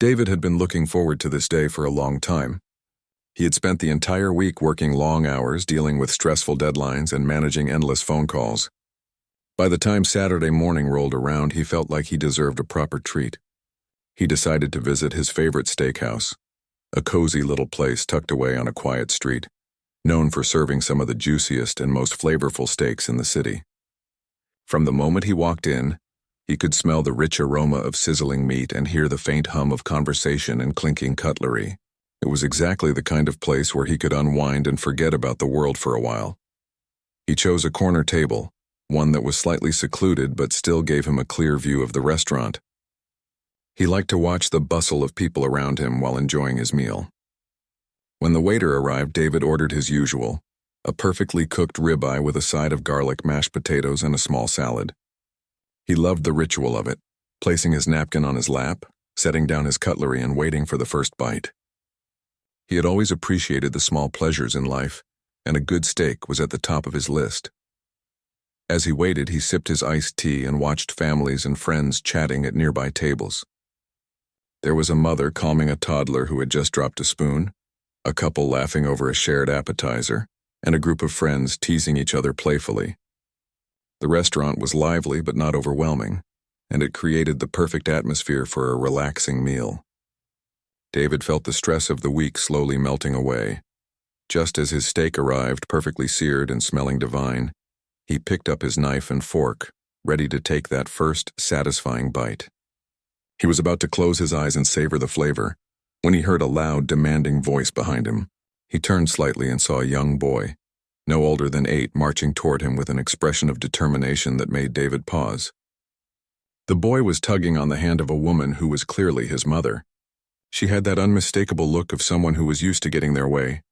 David had been looking forward to this day for a long time. He had spent the entire week working long hours, dealing with stressful deadlines and managing endless phone calls. By the time Saturday morning rolled around, he felt like he deserved a proper treat. He decided to visit his favorite steakhouse, a cozy little place tucked away on a quiet street, known for serving some of the juiciest and most flavorful steaks in the city. From the moment he walked in, he could smell the rich aroma of sizzling meat and hear the faint hum of conversation and clinking cutlery. It was exactly the kind of place where he could unwind and forget about the world for a while. He chose a corner table, one that was slightly secluded but still gave him a clear view of the restaurant. He liked to watch the bustle of people around him while enjoying his meal. When the waiter arrived, David ordered his usual, a perfectly cooked ribeye with a side of garlic, mashed potatoes, and a small salad. He loved the ritual of it, placing his napkin on his lap, setting down his cutlery, and waiting for the first bite. He had always appreciated the small pleasures in life, and a good steak was at the top of his list. As he waited, he sipped his iced tea and watched families and friends chatting at nearby tables. There was a mother calming a toddler who had just dropped a spoon, a couple laughing over a shared appetizer, and a group of friends teasing each other playfully. The restaurant was lively but not overwhelming, and it created the perfect atmosphere for a relaxing meal. David felt the stress of the week slowly melting away. Just as his steak arrived, perfectly seared and smelling divine, he picked up his knife and fork, ready to take that first satisfying bite. He was about to close his eyes and savor the flavor, when he heard a loud, demanding voice behind him. He turned slightly and saw a young boy, no older than 8, marching toward him with an expression of determination that made David pause. The boy was tugging on the hand of a woman who was clearly his mother. She had that unmistakable look of someone who was used to getting their way,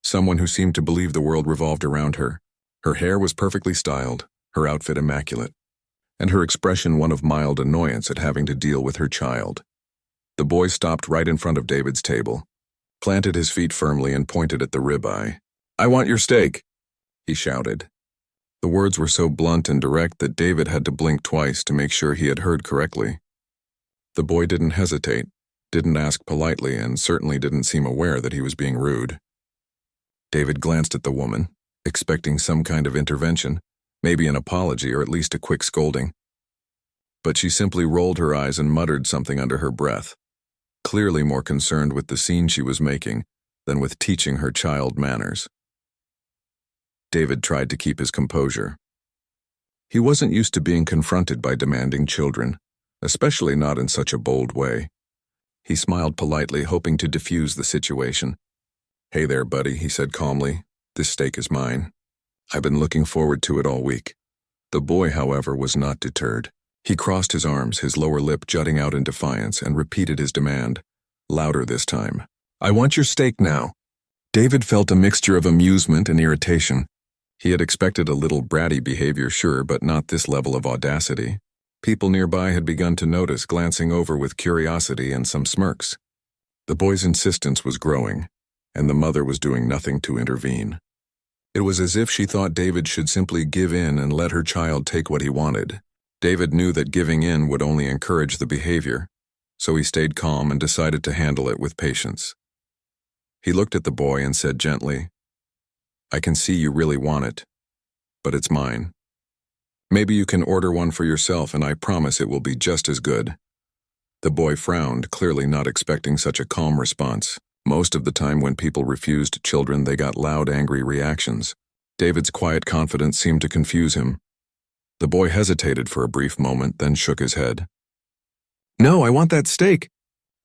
someone who seemed to believe the world revolved around her. Her hair was perfectly styled, her outfit immaculate, and her expression one of mild annoyance at having to deal with her child. The boy stopped right in front of David's table, planted his feet firmly, and pointed at the ribeye. "I want your steak," he shouted. The words were so blunt and direct that David had to blink twice to make sure he had heard correctly. The boy didn't hesitate, didn't ask politely, and certainly didn't seem aware that he was being rude. David glanced at the woman, expecting some kind of intervention, maybe an apology or at least a quick scolding. But she simply rolled her eyes and muttered something under her breath, clearly more concerned with the scene she was making than with teaching her child manners. David tried to keep his composure. He wasn't used to being confronted by demanding children, especially not in such a bold way. He smiled politely, hoping to diffuse the situation. "Hey there, buddy," he said calmly. "This steak is mine. I've been looking forward to it all week." The boy, however, was not deterred. He crossed his arms, his lower lip jutting out in defiance, and repeated his demand, louder this time. "I want your steak now." David felt a mixture of amusement and irritation. He had expected a little bratty behavior, sure, but not this level of audacity. People nearby had begun to notice, glancing over with curiosity and some smirks. The boy's insistence was growing, and the mother was doing nothing to intervene. It was as if she thought David should simply give in and let her child take what he wanted. David knew that giving in would only encourage the behavior, so he stayed calm and decided to handle it with patience. He looked at the boy and said gently, "I can see you really want it, but it's mine. Maybe you can order one for yourself, and I promise it will be just as good." The boy frowned, clearly not expecting such a calm response. Most of the time when people refused children, they got loud, angry reactions. David's quiet confidence seemed to confuse him. The boy hesitated for a brief moment, then shook his head. "No, I want that steak."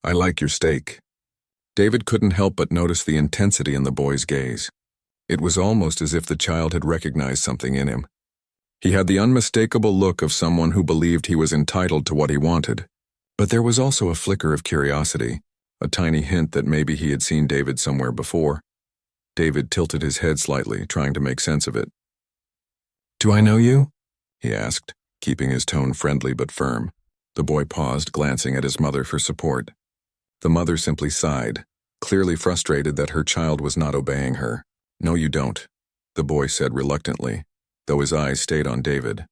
"I like your steak." David couldn't help but notice the intensity in the boy's gaze. It was almost as if the child had recognized something in him. He had the unmistakable look of someone who believed he was entitled to what he wanted. But there was also a flicker of curiosity, a tiny hint that maybe he had seen David somewhere before. David tilted his head slightly, trying to make sense of it. "Do I know you?" he asked, keeping his tone friendly but firm. The boy paused, glancing at his mother for support. The mother simply sighed, clearly frustrated that her child was not obeying her. "No, you don't," the boy said reluctantly, though his eyes stayed on David.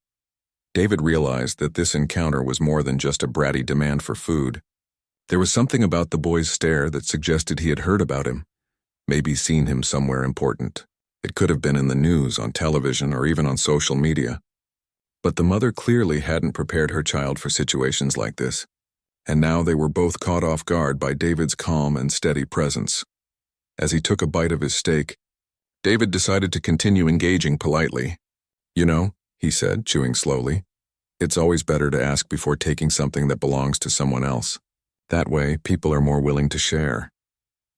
David realized that this encounter was more than just a bratty demand for food. There was something about the boy's stare that suggested he had heard about him, maybe seen him somewhere important. It could have been in the news, on television, or even on social media. But the mother clearly hadn't prepared her child for situations like this, and now they were both caught off guard by David's calm and steady presence. As he took a bite of his steak, David decided to continue engaging politely. "You know," he said, chewing slowly, "it's always better to ask before taking something that belongs to someone else. That way, people are more willing to share."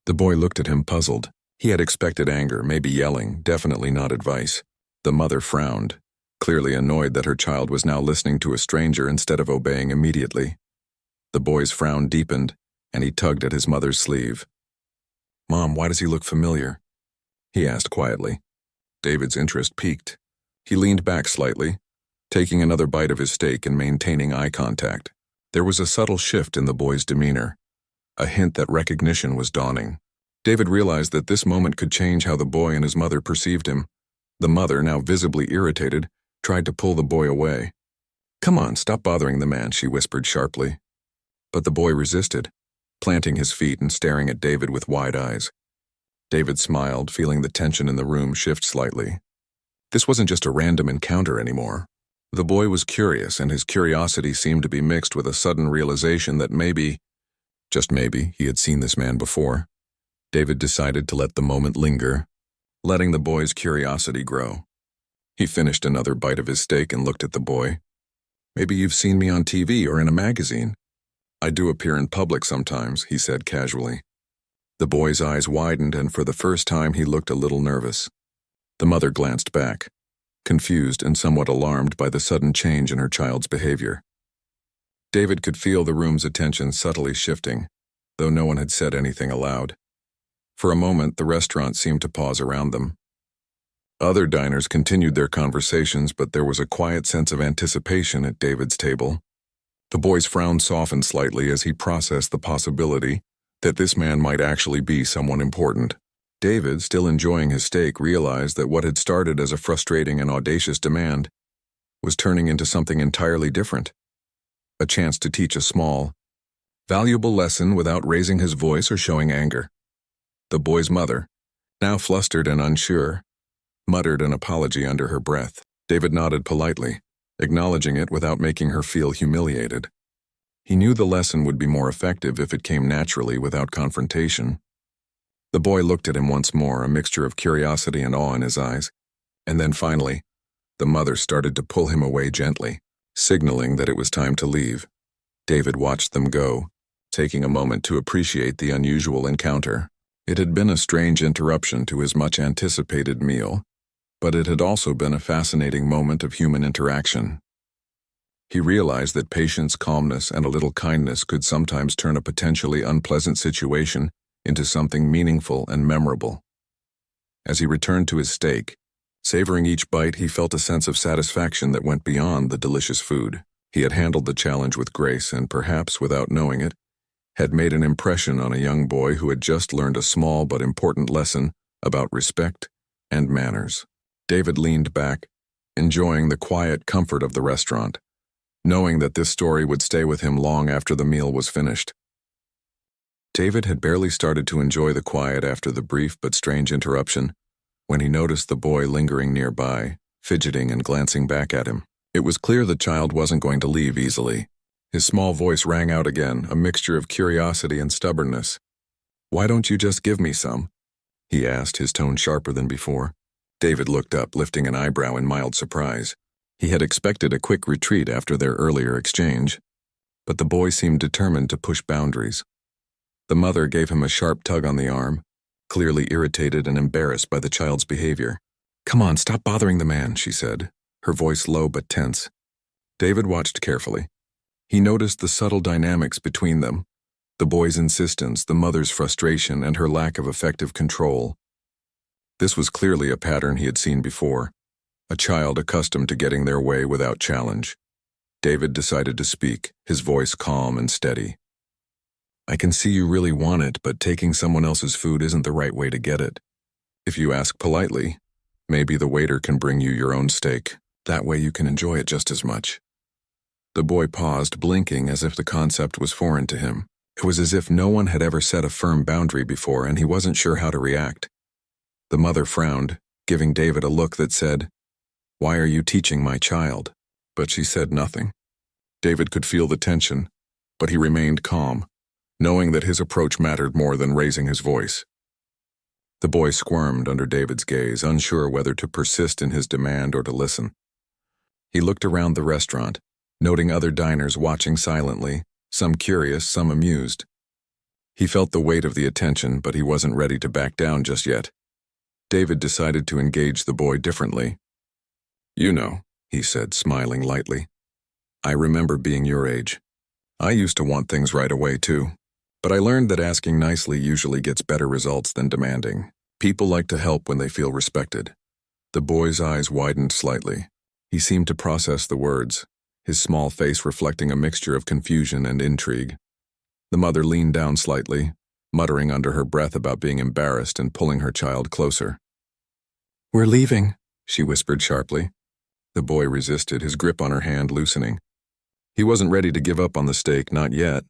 The boy looked at him puzzled. He had expected anger, maybe yelling, definitely not advice. The mother frowned, clearly annoyed that her child was now listening to a stranger instead of obeying immediately. The boy's frown deepened, and he tugged at his mother's sleeve. "Mom, why does he look familiar?" he asked quietly. David's interest piqued. He leaned back slightly, taking another bite of his steak and maintaining eye contact. There was a subtle shift in the boy's demeanor, a hint that recognition was dawning. David realized that this moment could change how the boy and his mother perceived him. The mother, now visibly irritated, tried to pull the boy away. "Come on, stop bothering the man," she whispered sharply. But the boy resisted, planting his feet and staring at David with wide eyes. David smiled, feeling the tension in the room shift slightly. This wasn't just a random encounter anymore. The boy was curious, and his curiosity seemed to be mixed with a sudden realization that maybe, just maybe, he had seen this man before. David decided to let the moment linger, letting the boy's curiosity grow. He finished another bite of his steak and looked at the boy. "Maybe you've seen me on TV or in a magazine. I do appear in public sometimes," he said casually. The boy's eyes widened, and for the first time he looked a little nervous. The mother glanced back, confused and somewhat alarmed by the sudden change in her child's behavior. David could feel the room's attention subtly shifting, though no one had said anything aloud. For a moment, the restaurant seemed to pause around them. Other diners continued their conversations, but there was a quiet sense of anticipation at David's table. The boy's frown softened slightly as he processed the possibility that this man might actually be someone important. David, still enjoying his steak, realized that what had started as a frustrating and audacious demand was turning into something entirely different. A chance to teach a small, valuable lesson without raising his voice or showing anger. The boy's mother, now flustered and unsure, muttered an apology under her breath. David nodded politely, acknowledging it without making her feel humiliated. He knew the lesson would be more effective if it came naturally without confrontation. The boy looked at him once more, a mixture of curiosity and awe in his eyes, and then finally, the mother started to pull him away gently, signaling that it was time to leave. David watched them go, taking a moment to appreciate the unusual encounter. It had been a strange interruption to his much-anticipated meal, but it had also been a fascinating moment of human interaction. He realized that patience, calmness, and a little kindness could sometimes turn a potentially unpleasant situation into something meaningful and memorable. As he returned to his steak, savoring each bite, he felt a sense of satisfaction that went beyond the delicious food. He had handled the challenge with grace and, perhaps without knowing it, had made an impression on a young boy who had just learned a small but important lesson about respect and manners. David leaned back, enjoying the quiet comfort of the restaurant, knowing that this story would stay with him long after the meal was finished. David had barely started to enjoy the quiet after the brief but strange interruption when he noticed the boy lingering nearby, fidgeting and glancing back at him. It was clear the child wasn't going to leave easily. His small voice rang out again, a mixture of curiosity and stubbornness. "Why don't you just give me some?" he asked, his tone sharper than before. David looked up, lifting an eyebrow in mild surprise. He had expected a quick retreat after their earlier exchange, but the boy seemed determined to push boundaries. The mother gave him a sharp tug on the arm, clearly irritated and embarrassed by the child's behavior. "Come on, stop bothering the man," she said, her voice low but tense. David watched carefully. He noticed the subtle dynamics between them, the boy's insistence, the mother's frustration, and her lack of effective control. This was clearly a pattern he had seen before, a child accustomed to getting their way without challenge. David decided to speak, his voice calm and steady. "I can see you really want it, but taking someone else's food isn't the right way to get it. If you ask politely, maybe the waiter can bring you your own steak. That way you can enjoy it just as much." The boy paused, blinking as if the concept was foreign to him. It was as if no one had ever set a firm boundary before and he wasn't sure how to react. The mother frowned, giving David a look that said, "Why are you teaching my child?" But she said nothing. David could feel the tension, but he remained calm, knowing that his approach mattered more than raising his voice. The boy squirmed under David's gaze, unsure whether to persist in his demand or to listen. He looked around the restaurant, noting other diners watching silently, some curious, some amused. He felt the weight of the attention, but he wasn't ready to back down just yet. David decided to engage the boy differently. "You know," he said, smiling lightly. "I remember being your age. I used to want things right away, too. But I learned that asking nicely usually gets better results than demanding. People like to help when they feel respected." The boy's eyes widened slightly. He seemed to process the words, his small face reflecting a mixture of confusion and intrigue. The mother leaned down slightly, muttering under her breath about being embarrassed and pulling her child closer. "We're leaving," she whispered sharply. The boy resisted, his grip on her hand loosening. He wasn't ready to give up on the steak, not yet.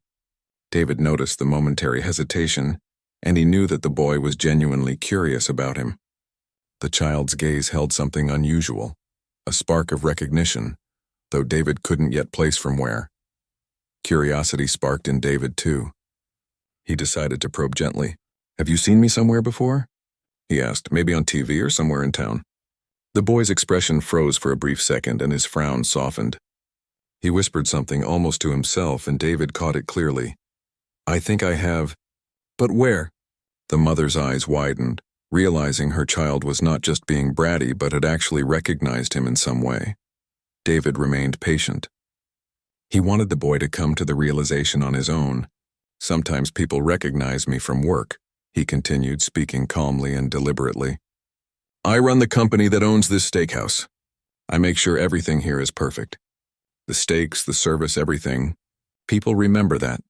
David noticed the momentary hesitation, and he knew that the boy was genuinely curious about him. The child's gaze held something unusual, a spark of recognition, though David couldn't yet place from where. Curiosity sparked in David, too. He decided to probe gently. "Have you seen me somewhere before?" he asked, "maybe on TV or somewhere in town." The boy's expression froze for a brief second and his frown softened. He whispered something almost to himself, and David caught it clearly. "I think I have." "But where?" The mother's eyes widened, realizing her child was not just being bratty but had actually recognized him in some way. David remained patient. He wanted the boy to come to the realization on his own. "Sometimes people recognize me from work," he continued, speaking calmly and deliberately. "I run the company that owns this steakhouse. I make sure everything here is perfect. The steaks, the service, everything. People remember that."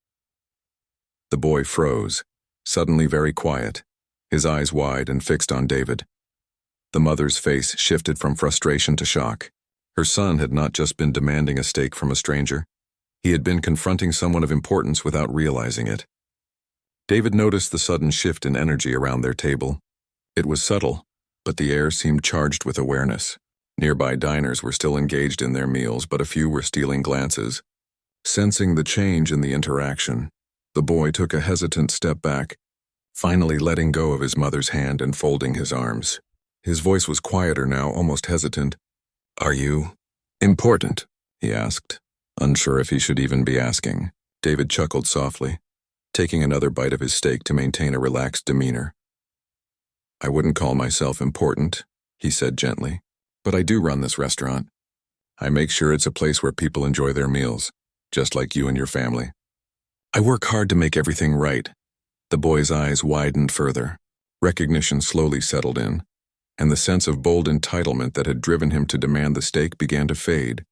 The boy froze, suddenly very quiet, his eyes wide and fixed on David. The mother's face shifted from frustration to shock. Her son had not just been demanding a steak from a stranger. He had been confronting someone of importance without realizing it. David noticed the sudden shift in energy around their table. It was subtle, but the air seemed charged with awareness. Nearby diners were still engaged in their meals, but a few were stealing glances. Sensing the change in the interaction, the boy took a hesitant step back, finally letting go of his mother's hand and folding his arms. His voice was quieter now, almost hesitant. "Are you important?" he asked, unsure if he should even be asking. David chuckled softly, taking another bite of his steak to maintain a relaxed demeanor. "I wouldn't call myself important," he said gently, "but I do run this restaurant. I make sure it's a place where people enjoy their meals, just like you and your family. I work hard to make everything right." The boy's eyes widened further. Recognition slowly settled in, and the sense of bold entitlement that had driven him to demand the steak began to fade.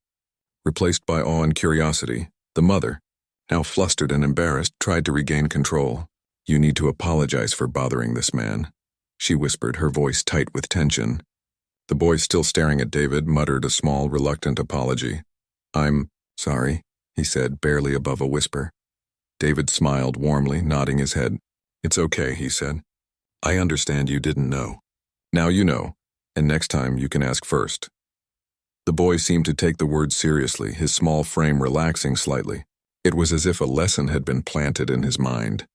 Replaced by awe and curiosity, the mother, now flustered and embarrassed, tried to regain control. "You need to apologize for bothering this man," she whispered, her voice tight with tension. The boy, still staring at David, muttered a small, reluctant apology. "I'm sorry," he said, barely above a whisper. David smiled warmly, nodding his head. "It's okay," he said. "I understand you didn't know. Now you know, and next time you can ask first." The boy seemed to take the words seriously, his small frame relaxing slightly. It was as if a lesson had been planted in his mind.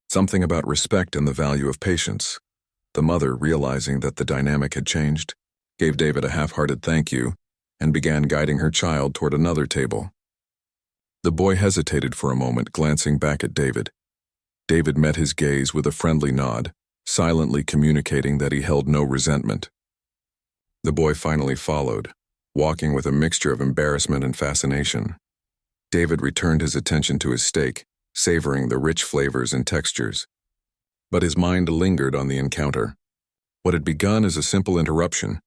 Something about respect and the value of patience. The mother, realizing that the dynamic had changed, gave David a half-hearted thank you and began guiding her child toward another table. The boy hesitated for a moment, glancing back at David. David met his gaze with a friendly nod, silently communicating that he held no resentment. The boy finally followed, walking with a mixture of embarrassment and fascination. David returned his attention to his steak, savoring the rich flavors and textures. But his mind lingered on the encounter. What had begun as a simple interruption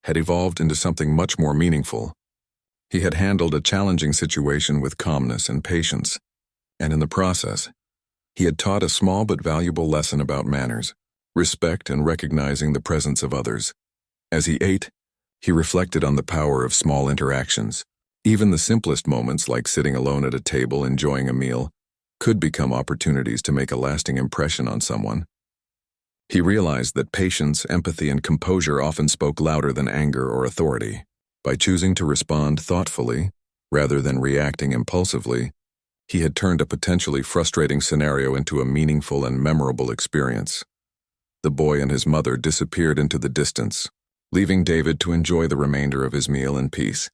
had evolved into something much more meaningful. He had handled a challenging situation with calmness and patience, and in the process, he had taught a small but valuable lesson about manners, respect, and recognizing the presence of others. As he ate, he reflected on the power of small interactions. Even the simplest moments, like sitting alone at a table enjoying a meal, could become opportunities to make a lasting impression on someone. He realized that patience, empathy, and composure often spoke louder than anger or authority. By choosing to respond thoughtfully, rather than reacting impulsively, he had turned a potentially frustrating scenario into a meaningful and memorable experience. The boy and his mother disappeared into the distance, leaving David to enjoy the remainder of his meal in peace.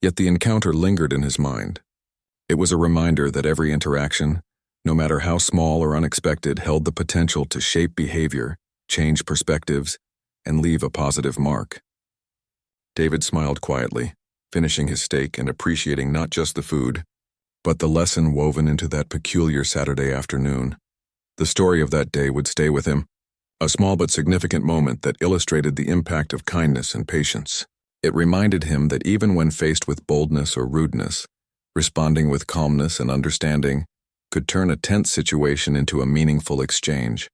Yet the encounter lingered in his mind. It was a reminder that every interaction, no matter how small or unexpected, held the potential to shape behavior, change perspectives, and leave a positive mark. David smiled quietly, finishing his steak and appreciating not just the food, but the lesson woven into that peculiar Saturday afternoon. The story of that day would stay with him, a small but significant moment that illustrated the impact of kindness and patience. It reminded him that even when faced with boldness or rudeness, responding with calmness and understanding could turn a tense situation into a meaningful exchange.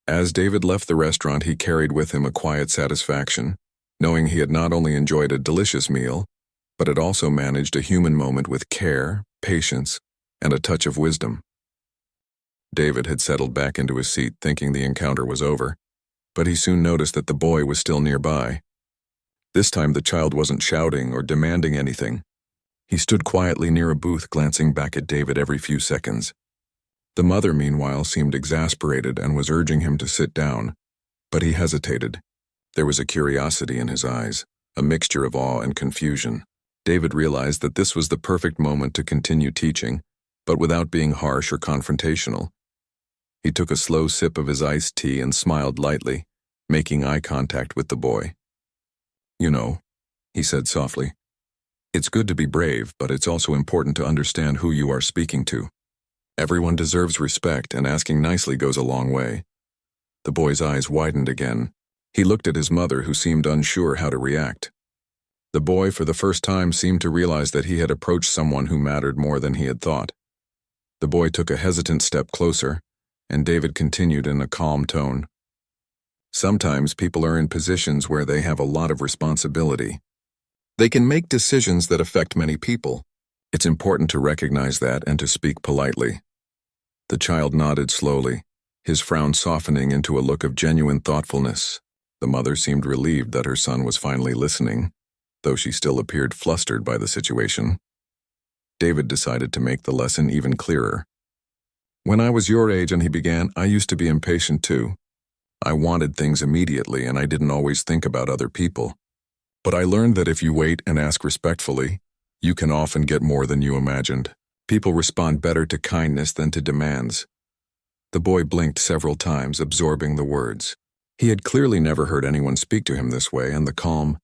As David left the restaurant, he carried with him a quiet satisfaction, knowing he had not only enjoyed a delicious meal, but had also managed a human moment with care, patience, and a touch of wisdom. David had settled back into his seat, thinking the encounter was over, but he soon noticed that the boy was still nearby. This time the child wasn't shouting or demanding anything. He stood quietly near a booth, glancing back at David every few seconds. The mother, meanwhile, seemed exasperated and was urging him to sit down, but he hesitated. There was a curiosity in his eyes, a mixture of awe and confusion. David realized that this was the perfect moment to continue teaching, but without being harsh or confrontational. He took a slow sip of his iced tea and smiled lightly, making eye contact with the boy. "You know," he said softly, "it's good to be brave, but it's also important to understand who you are speaking to. Everyone deserves respect, and asking nicely goes a long way." The boy's eyes widened again. He looked at his mother, who seemed unsure how to react. The boy, for the first time, seemed to realize that he had approached someone who mattered more than he had thought. The boy took a hesitant step closer, and David continued in a calm tone. "Sometimes people are in positions where they have a lot of responsibility. They can make decisions that affect many people. It's important to recognize that and to speak politely." The child nodded slowly, his frown softening into a look of genuine thoughtfulness. The mother seemed relieved that her son was finally listening, though she still appeared flustered by the situation. David decided to make the lesson even clearer. "When I was your age," and he began, "I used to be impatient too. I wanted things immediately, and I didn't always think about other people. But I learned that if you wait and ask respectfully, you can often get more than you imagined. People respond better to kindness than to demands." The boy blinked several times, absorbing the words. He had clearly never heard anyone speak to him this way, and the calm,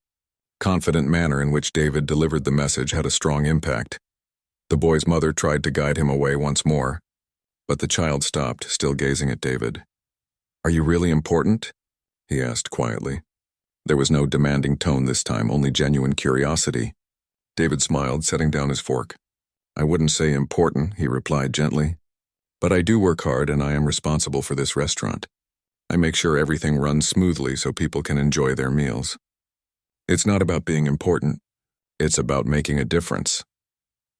confident manner in which David delivered the message had a strong impact. The boy's mother tried to guide him away once more, but the child stopped, still gazing at David. "Are you really important?" he asked quietly. There was no demanding tone this time, only genuine curiosity. David smiled, setting down his fork. "I wouldn't say important," he replied gently, "but I do work hard, and I am responsible for this restaurant. I make sure everything runs smoothly so people can enjoy their meals. It's not about being important. It's about making a difference."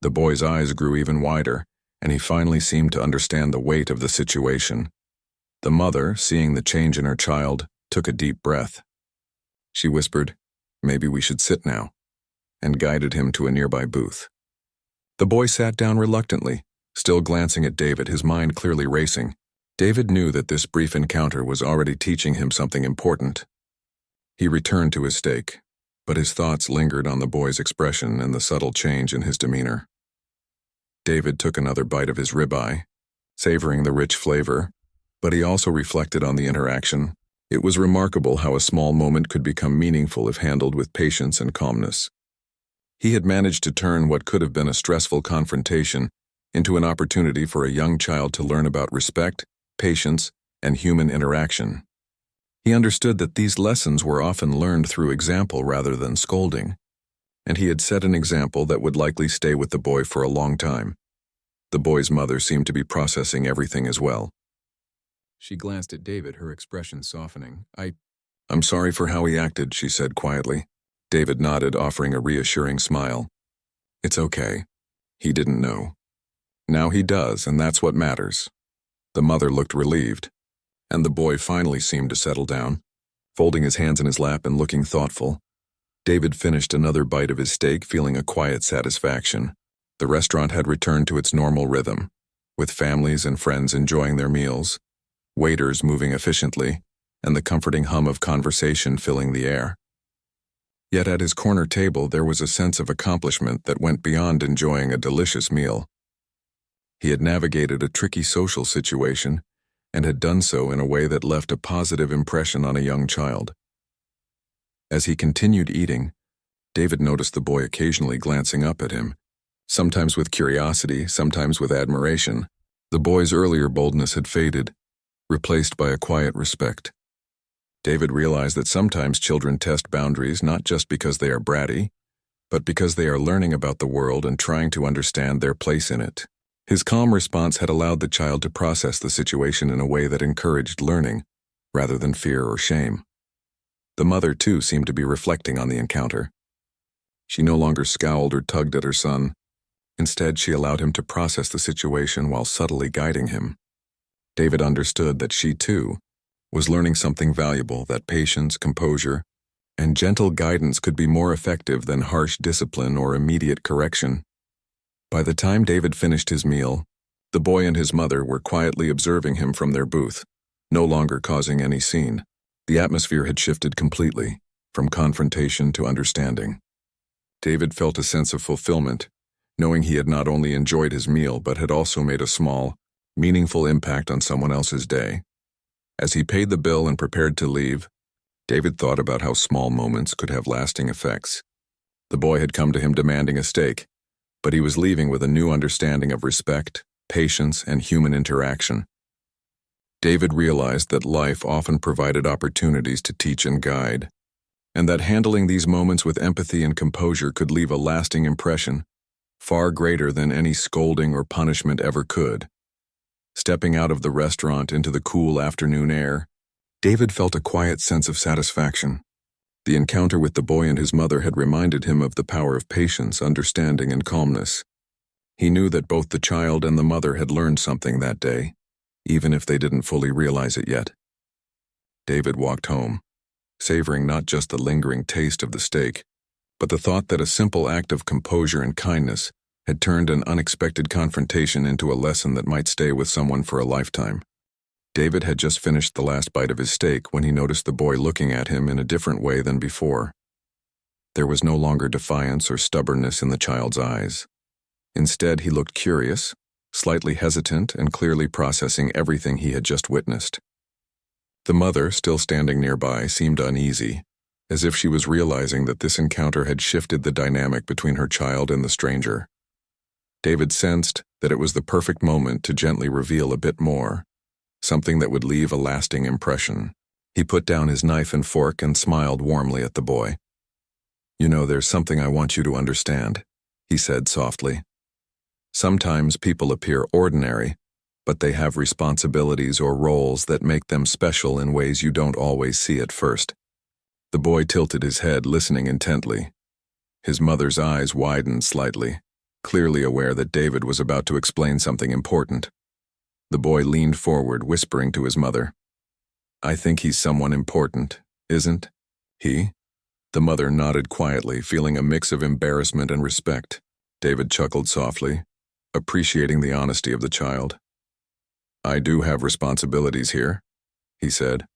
The boy's eyes grew even wider, and he finally seemed to understand the weight of the situation. The mother, seeing the change in her child, took a deep breath. She whispered, "Maybe we should sit now," and guided him to a nearby booth. The boy sat down reluctantly, still glancing at David, his mind clearly racing. David knew that this brief encounter was already teaching him something important. He returned to his steak, but his thoughts lingered on the boy's expression and the subtle change in his demeanor. David took another bite of his ribeye, savoring the rich flavor, but he also reflected on the interaction. It was remarkable how a small moment could become meaningful if handled with patience and calmness. He had managed to turn what could have been a stressful confrontation into an opportunity for a young child to learn about respect, patience, and human interaction. He understood that these lessons were often learned through example rather than scolding, and he had set an example that would likely stay with the boy for a long time. The boy's mother seemed to be processing everything as well. She glanced at David, her expression softening. I'm sorry for how he acted," she said quietly. David nodded, offering a reassuring smile. "It's okay. He didn't know." Now he does, and that's what matters." The mother looked relieved, and the boy finally seemed to settle down, folding his hands in his lap and looking thoughtful. David finished another bite of his steak, feeling a quiet satisfaction. The restaurant had returned to its normal rhythm, with families and friends enjoying their meals, waiters moving efficiently, and the comforting hum of conversation filling the air. Yet at his corner table there was a sense of accomplishment that went beyond enjoying a delicious meal. He had navigated a tricky social situation and had done so in a way that left a positive impression on a young child. As he continued eating, David noticed the boy occasionally glancing up at him, sometimes with curiosity, sometimes with admiration. The boy's earlier boldness had faded, replaced by a quiet respect. David realized that sometimes children test boundaries not just because they are bratty, but because they are learning about the world and trying to understand their place in it. His calm response had allowed the child to process the situation in a way that encouraged learning, rather than fear or shame. The mother, too, seemed to be reflecting on the encounter. She no longer scowled or tugged at her son. Instead, she allowed him to process the situation while subtly guiding him. David understood that she, too, was learning something valuable, that patience, composure, and gentle guidance could be more effective than harsh discipline or immediate correction. By the time David finished his meal, the boy and his mother were quietly observing him from their booth, no longer causing any scene. The atmosphere had shifted completely, from confrontation to understanding. David felt a sense of fulfillment, knowing he had not only enjoyed his meal but had also made a small, meaningful impact on someone else's day. As he paid the bill and prepared to leave, David thought about how small moments could have lasting effects. The boy had come to him demanding a steak, but he was leaving with a new understanding of respect, patience, and human interaction. David realized that life often provided opportunities to teach and guide, and that handling these moments with empathy and composure could leave a lasting impression, far greater than any scolding or punishment ever could. Stepping out of the restaurant into the cool afternoon air, David felt a quiet sense of satisfaction. The encounter with the boy and his mother had reminded him of the power of patience, understanding, and calmness. He knew that both the child and the mother had learned something that day, even if they didn't fully realize it yet. David walked home, savoring not just the lingering taste of the steak, but the thought that a simple act of composure and kindness had turned an unexpected confrontation into a lesson that might stay with someone for a lifetime. David had just finished the last bite of his steak when he noticed the boy looking at him in a different way than before. There was no longer defiance or stubbornness in the child's eyes. Instead, he looked curious, slightly hesitant, and clearly processing everything he had just witnessed. The mother, still standing nearby, seemed uneasy, as if she was realizing that this encounter had shifted the dynamic between her child and the stranger. David sensed that it was the perfect moment to gently reveal a bit more, something that would leave a lasting impression. He put down his knife and fork and smiled warmly at the boy. "You know, there's something I want you to understand," he said softly. "Sometimes people appear ordinary, but they have responsibilities or roles that make them special in ways you don't always see at first." The boy tilted his head, listening intently. His mother's eyes widened slightly, clearly aware that David was about to explain something important. The boy leaned forward, whispering to his mother, "I think he's someone important, isn't he?" The mother nodded quietly, feeling a mix of embarrassment and respect. David chuckled softly, appreciating the honesty of the child. "I do have responsibilities here," he said.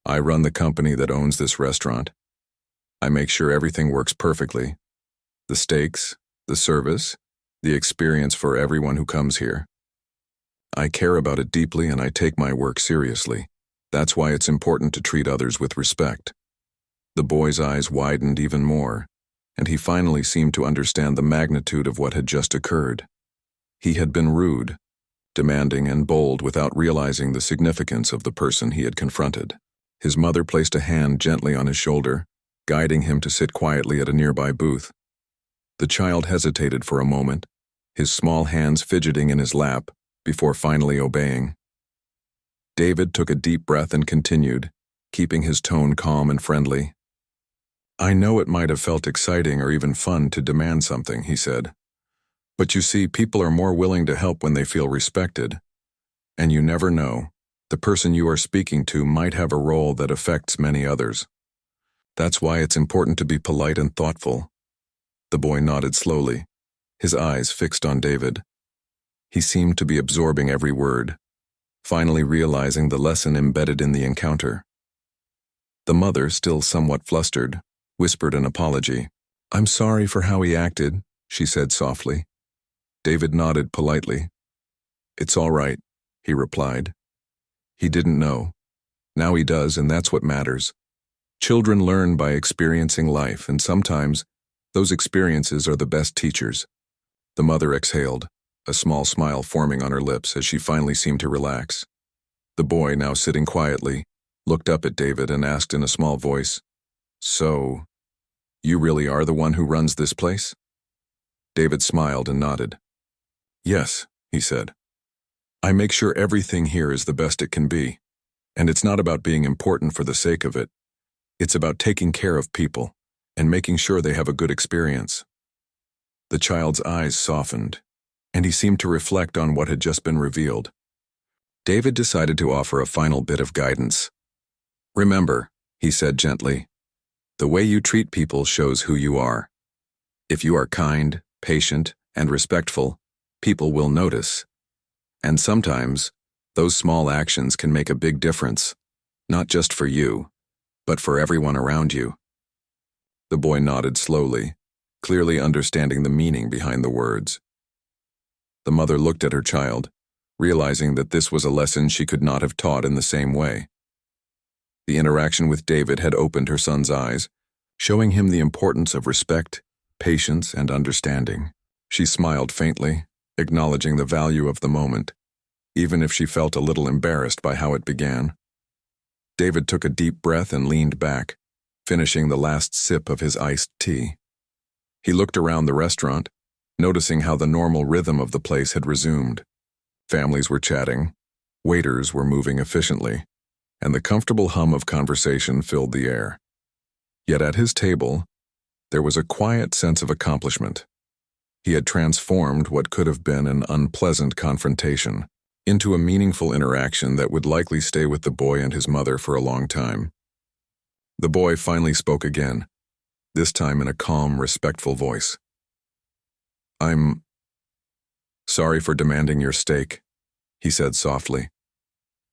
"I run the company that owns this restaurant. I make sure everything works perfectly. The steaks, the service, the experience for everyone who comes here. I care about it deeply and I take my work seriously. That's why it's important to treat others with respect." The boy's eyes widened even more, and he finally seemed to understand the magnitude of what had just occurred. He had been rude, demanding, and bold without realizing the significance of the person he had confronted. His mother placed a hand gently on his shoulder, guiding him to sit quietly at a nearby booth. The child hesitated for a moment, his small hands fidgeting in his lap, before finally obeying. David took a deep breath and continued, keeping his tone calm and friendly. "I know it might have felt exciting or even fun to demand something," he said. But you see, people are more willing to help when they feel respected. And you never know, the person you are speaking to might have a role that affects many others. That's why it's important to be polite and thoughtful. The boy nodded slowly, his eyes fixed on David. He seemed to be absorbing every word, finally realizing the lesson embedded in the encounter. The mother, still somewhat flustered, whispered an apology. "I'm sorry for how he acted," she said softly. David nodded politely. "It's all right," he replied. He didn't know. Now he does, and that's what matters. Children learn by experiencing life, and sometimes those experiences are the best teachers. The mother exhaled, a small smile forming on her lips as she finally seemed to relax. The boy, now sitting quietly, looked up at David and asked in a small voice, "So, you really are the one who runs this place?" David smiled and nodded. "Yes," he said. "I make sure everything here is the best it can be. And it's not about being important for the sake of it. It's about taking care of people and making sure they have a good experience." The child's eyes softened, and he seemed to reflect on what had just been revealed. David decided to offer a final bit of guidance. "Remember," he said gently, "the way you treat people shows who you are. If you are kind, patient, and respectful, people will notice. And sometimes, those small actions can make a big difference, not just for you, but for everyone around you." The boy nodded slowly, clearly understanding the meaning behind the words. The mother looked at her child, realizing that this was a lesson she could not have taught in the same way. The interaction with David had opened her son's eyes, showing him the importance of respect, patience, and understanding. She smiled faintly, acknowledging the value of the moment, even if she felt a little embarrassed by how it began. David took a deep breath and leaned back, finishing the last sip of his iced tea. He looked around the restaurant, noticing how the normal rhythm of the place had resumed. Families were chatting, waiters were moving efficiently, and the comfortable hum of conversation filled the air. Yet at his table, there was a quiet sense of accomplishment. He had transformed what could have been an unpleasant confrontation into a meaningful interaction that would likely stay with the boy and his mother for a long time. The boy finally spoke again, this time in a calm, respectful voice. "I'm sorry for demanding your steak," he said softly.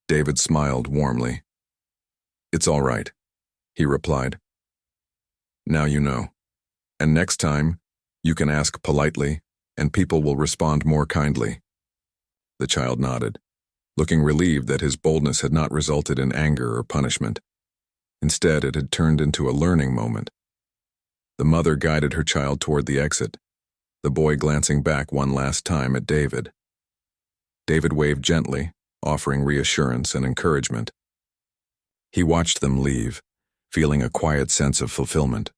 David smiled warmly. "It's all right," he replied. "Now you know. And next time, you can ask politely, and people will respond more kindly." The child nodded, looking relieved that his boldness had not resulted in anger or punishment. Instead, it had turned into a learning moment. The mother guided her child toward the exit, the boy glancing back one last time at David. David waved gently, offering reassurance and encouragement. He watched them leave, feeling a quiet sense of fulfillment.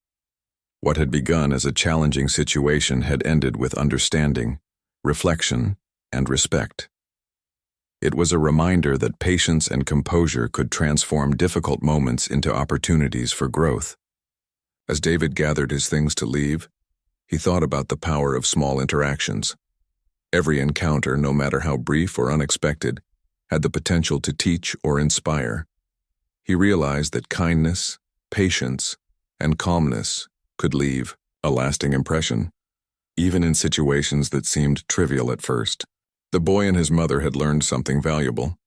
What had begun as a challenging situation had ended with understanding, reflection, and respect. It was a reminder that patience and composure could transform difficult moments into opportunities for growth. As David gathered his things to leave, he thought about the power of small interactions. Every encounter, no matter how brief or unexpected, had the potential to teach or inspire. He realized that kindness, patience, and calmness could leave a lasting impression, even in situations that seemed trivial at first. The boy and his mother had learned something valuable,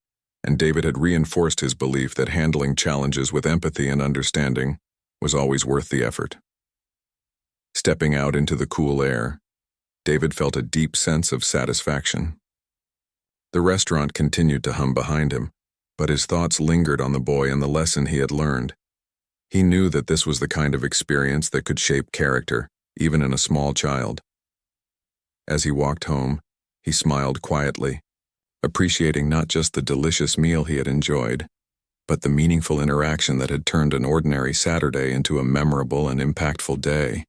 and David had reinforced his belief that handling challenges with empathy and understanding was always worth the effort. Stepping out into the cool air, David felt a deep sense of satisfaction. The restaurant continued to hum behind him, but his thoughts lingered on the boy and the lesson he had learned. He knew that this was the kind of experience that could shape character, even in a small child. As he walked home, he smiled quietly, appreciating not just the delicious meal he had enjoyed, but the meaningful interaction that had turned an ordinary Saturday into a memorable and impactful day.